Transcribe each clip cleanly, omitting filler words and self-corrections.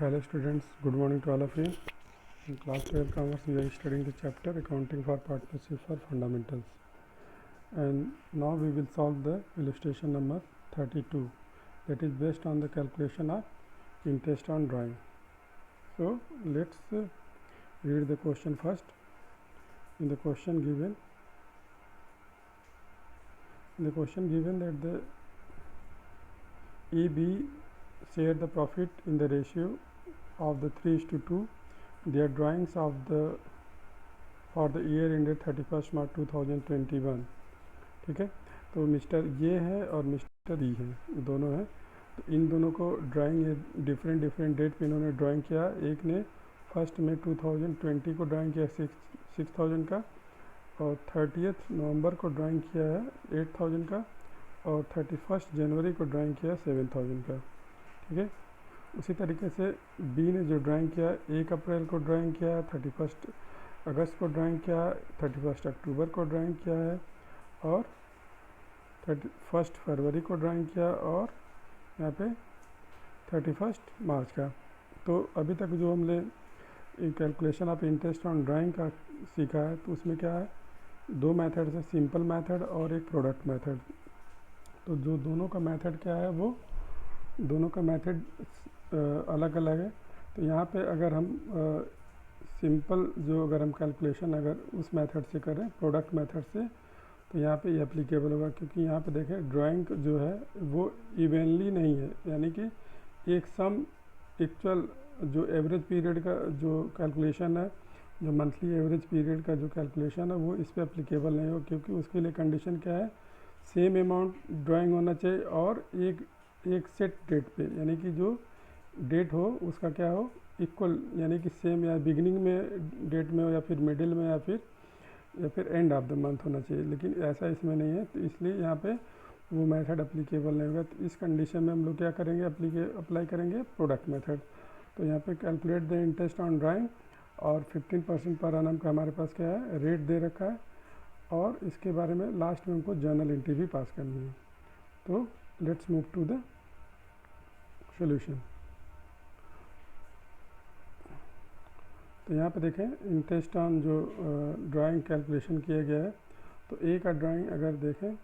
Hello students, good morning to all of you. In class 12 commerce we are studying the chapter accounting for partnership for fundamentals, and now we will solve the illustration number 32 that is based on the calculation of interest on drawing. So let's read the question first. In the question given that the EB share the profit in the ratio of the 3:2 their drawings of the for the year ended 31st March 2021. ठीक है, तो mister ये है और mister B है, दोनों हैं. तो इन दोनों को ड्राइंग डिफरेंट डेट पे इन्होंने ड्राइंग किया. एक ने 1 मई 2020 को ड्राइंग किया 6,000 का, और 30 नवंबर को ड्राइंग किया है 8,000 का, और 31 जनवरी को ड्राइंग किया 7,000 का. ठीक है, उसी तरीके से बी ने जो ड्राइंग किया 1 अप्रैल को ड्राइंग किया, 31 अगस्त को ड्राइंग किया, 31 अक्टूबर को ड्राइंग किया है, और 31 फरवरी को ड्राइंग किया, और यहाँ पे 31 मार्च का. तो अभी तक जो हमने calculation of interest on drawing का सीखा है, तो उसमें क्या है, दो मेथड है, सिंपल मेथड और एक प्रोडक्ट मेथड. तो जो दोनों का मेथड क्या है, वो दोनों का मेथड अलग अलग है. तो यहाँ पे अगर हम सिंपल जो अगर हम कैलकुलेशन अगर उस मेथड से करें प्रोडक्ट मेथड से, तो यहाँ पे ये एप्लीकेबल होगा, क्योंकि यहाँ पे देखें ड्राइंग जो है वो इवनली नहीं है, यानी कि एक सम एक्चुअल जो एवरेज पीरियड का जो कैलकुलेशन है, जो मंथली एवरेज पीरियड का जो कैलकुलेशन है, वो इस पर एप्लीकेबल नहीं हो, क्योंकि उसके लिए कंडीशन क्या है, सेम अमाउंट ड्राइंग होना चाहिए और एक सेट डेट पे, यानी कि जो डेट हो उसका क्या हो, इक्वल, यानी कि सेम, या बिगिनिंग में डेट में हो, या फिर मिडिल में, या फिर एंड ऑफ द मंथ होना चाहिए. लेकिन ऐसा इसमें नहीं है, तो इसलिए यहाँ पे वो मेथड अप्लीकेबल नहीं होगा. तो इस कंडीशन में हम लोग क्या करेंगे, अप्लाई करेंगे प्रोडक्ट मेथड. तो यहाँ पे calculate the interest on drawing, और 15% पर एनम का हमारे पास क्या है, रेट दे रखा है, और इसके बारे में लास्ट में हमको जर्नल एंट्री भी पास करनी है. तो let's move to the solution. तो यहाँ पे देखें इंटरेस्ट ऑन जो ड्राइंग कैलकुलेशन किया गया है, तो ए का ड्राइंग अगर देखें,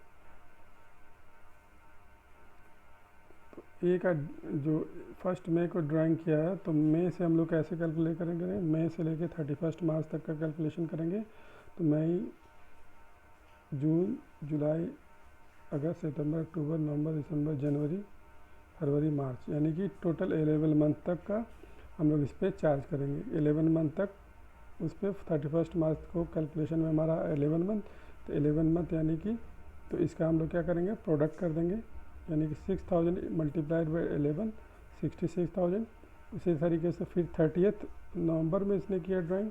तो ए का जो 1 मई को ड्राइंग किया है, तो मई से हम लोग कैसे कैलकुलेट करेंगे, मई से लेके 31 मार्च तक का कैलकुलेशन करेंगे. तो मई, जून, जुलाई, अगस्त, सितंबर, अक्टूबर, नवंबर, दिसंबर, जनवरी, फरवरी, मार्च, यानी कि टोटल 11 मंथ तक का हम लोग इस पर चार्ज करेंगे. 11 मंथ तक उस पर 31 मार्च को कैलकुलेशन में हमारा 11 मंथ, तो 11 मंथ यानी कि, तो इसका हम लोग क्या करेंगे, प्रोडक्ट कर देंगे, यानी कि 6,000 मल्टीप्लाइड बाई 11, 66,000. उसी तरीके से फिर 30 नवंबर में इसने किया ड्राइंग,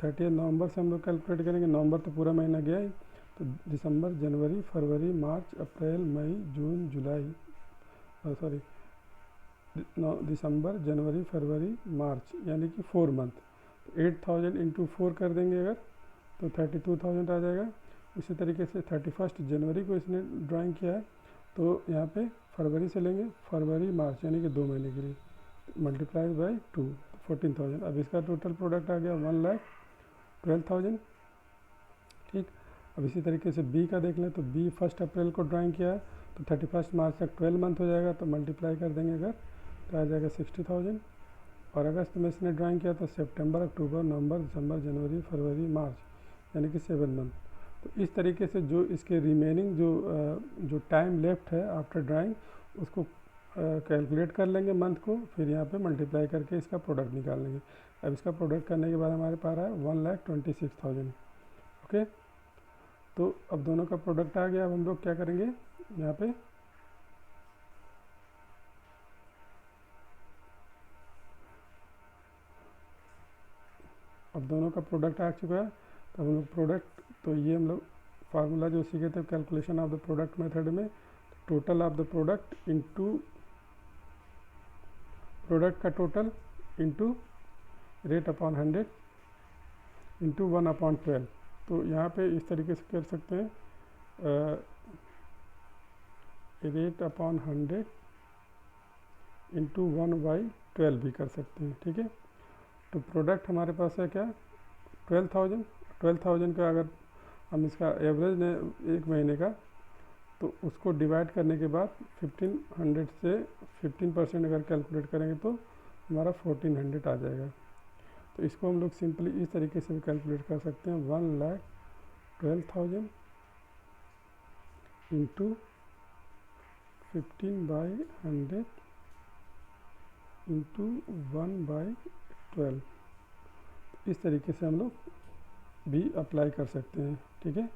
30 नवंबर से हम लोग कैलकुलेट करेंगे. नवंबर तो पूरा महीना गया ही, तो दिसंबर, जनवरी, फरवरी, मार्च, अप्रैल, मई, जून, जुलाई, दिसंबर, जनवरी, फरवरी, मार्च, यानी कि 4 मंथ. तो 8,000 इंटू 4 कर देंगे अगर, तो 32,000 आ जाएगा. इसी तरीके से 31 जनवरी को इसने ड्राइंग किया है, तो यहाँ पे फरवरी से लेंगे, फरवरी, मार्च, यानी कि 2 महीने के लिए, मल्टीप्लाई बाई 2, 14,000. अब इसका टोटल प्रोडक्ट आ गया 1,12,000. ठीक. अब इसी तरीके से बी का देख लें, तो बी 1 अप्रैल को ड्राइंग किया है, तो 31 मार्च तक 12 मंथ हो जाएगा, तो मल्टीप्लाई कर देंगे अगर, तो आ जाएगा 60,000. और अगस्त में इसने ड्राइंग किया, तो सितंबर, अक्टूबर, नवंबर, दिसंबर, जनवरी, फरवरी, मार्च, यानी कि 7 मंथ. तो इस तरीके से जो इसके रिमेनिंग जो टाइम लेफ्ट है आफ्टर ड्राइंग, उसको कैलकुलेट कर लेंगे मंथ को, फिर यहाँ पे मल्टीप्लाई करके इसका प्रोडक्ट निकाल लेंगे. अब इसका प्रोडक्ट करने के बाद हमारे पास है 1,26,000. ओके, तो अब दोनों का प्रोडक्ट आ गया. अब हम लोग क्या करेंगे, यहाँ पे अब दोनों का प्रोडक्ट आ चुका है. तो हम लोग प्रोडक्ट, तो ये हम लोग फार्मूला जो सीखे थे calculation of the product method में, total of the product into product का total into rate upon 100 into 1/12. तो यहाँ पे इस तरीके से कर सकते हैं, रेट अपॉन 100 इंटू 1/12 भी कर सकते हैं, ठीक है। तो प्रोडक्ट हमारे पास है क्या, 12,000 का अगर हम इसका एवरेज लें एक महीने का, तो उसको डिवाइड करने के बाद 1500 से 15% अगर कैलकुलेट करेंगे तो हमारा 1400 आ जाएगा। तो इसको हम लोग सिंपली इस तरीके से भी कैलकुलेट कर सकते हैं, 1,12,000 इंटू 15/100 इंटू 1/12, इस तरीके से हम लोग भी अप्लाई कर सकते हैं, ठीक है।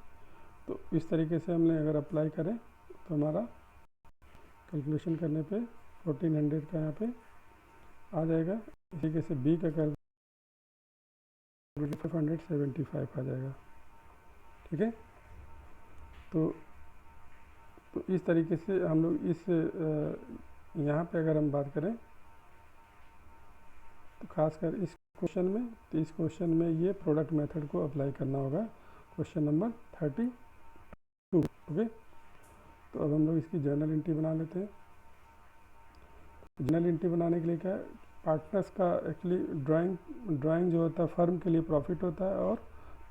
तो इस तरीके से हमने अगर अप्लाई करें तो हमारा कैलकुलेशन करने पे 1400 का यहाँ पे आ जाएगा। इसी तरीके से बी का कैलकुलेशन 575 आ जाएगा, ठीक है। तो इस तरीके से हम लोग इस यहाँ पे अगर हम बात करें तो खासकर इस क्वेश्चन में, तो इस क्वेश्चन में ये प्रोडक्ट मेथड को अप्लाई करना होगा, क्वेश्चन नंबर 32, ओके। तो अब हम लोग इसकी जर्नल एंट्री बना लेते हैं। जर्नल एंट्री बनाने के लिए क्या है, पार्टनर्स का एक्चुअली ड्राइंग जो होता है फर्म के लिए प्रॉफिट होता है और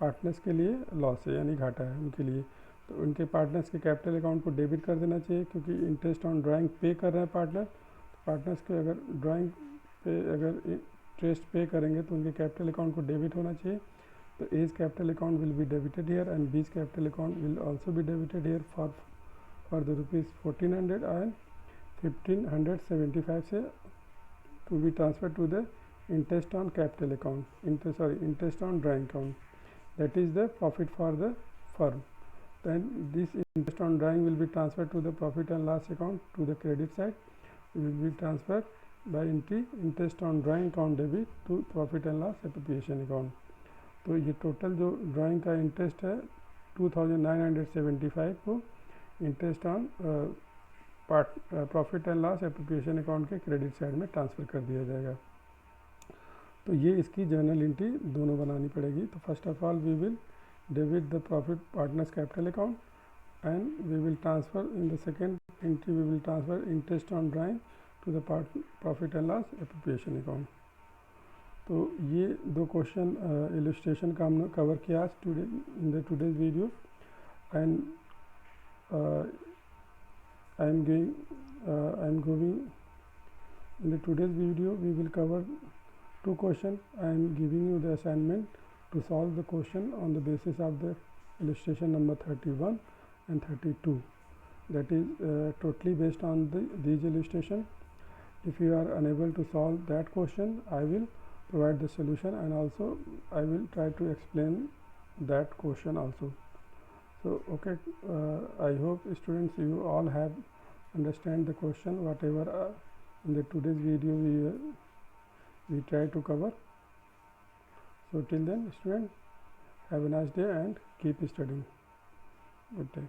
पार्टनर्स के लिए लॉस है, यानी घाटा है उनके लिए। तो उनके पार्टनर्स के कैपिटल अकाउंट को डेबिट कर देना चाहिए, क्योंकि इंटरेस्ट ऑन ड्राइंग पे कर रहे हैं पार्टनर। तो पार्टनर्स के अगर ड्राइंग पे अगर इंटरेस्ट पे करेंगे तो उनके कैपिटल अकाउंट को डेबिट होना चाहिए। तो A's capital account will be debited here and B's capital account will also be debited here for the ₹1400 and 1575 से to be transferred to the interest on capital account, interest on drawing account, that is the profit for the firm. Then this interest on drawing will be transferred to the profit and loss account to the credit side, will be transferred by entry interest on drawing account debit to profit and loss appropriation account. तो ये total जो drawing का interest है 2975 को interest on profit and loss appropriation account के credit side में transfer कर दिया जाएगा। तो ये इसकी जर्नल एंट्री दोनों बनानी पड़ेगी। तो first of all we will debit the profit partners capital account and we will transfer in the second entry we will transfer interest on drawing to the profit and loss appropriation account. तो ये दो question illustration का हमने cover किया आज in the today's video and I am going in the today's video we will cover two questions. I am giving you the assignment to solve the question on the basis of the illustration number 31 and 32. That is totally based on these illustration. If you are unable to solve that question, I will provide the solution and also I will try to explain that question also. So okay, I hope students you all have understand the question whatever in the today's video we try to cover. So till then students, have a nice day and keep studying. Good day.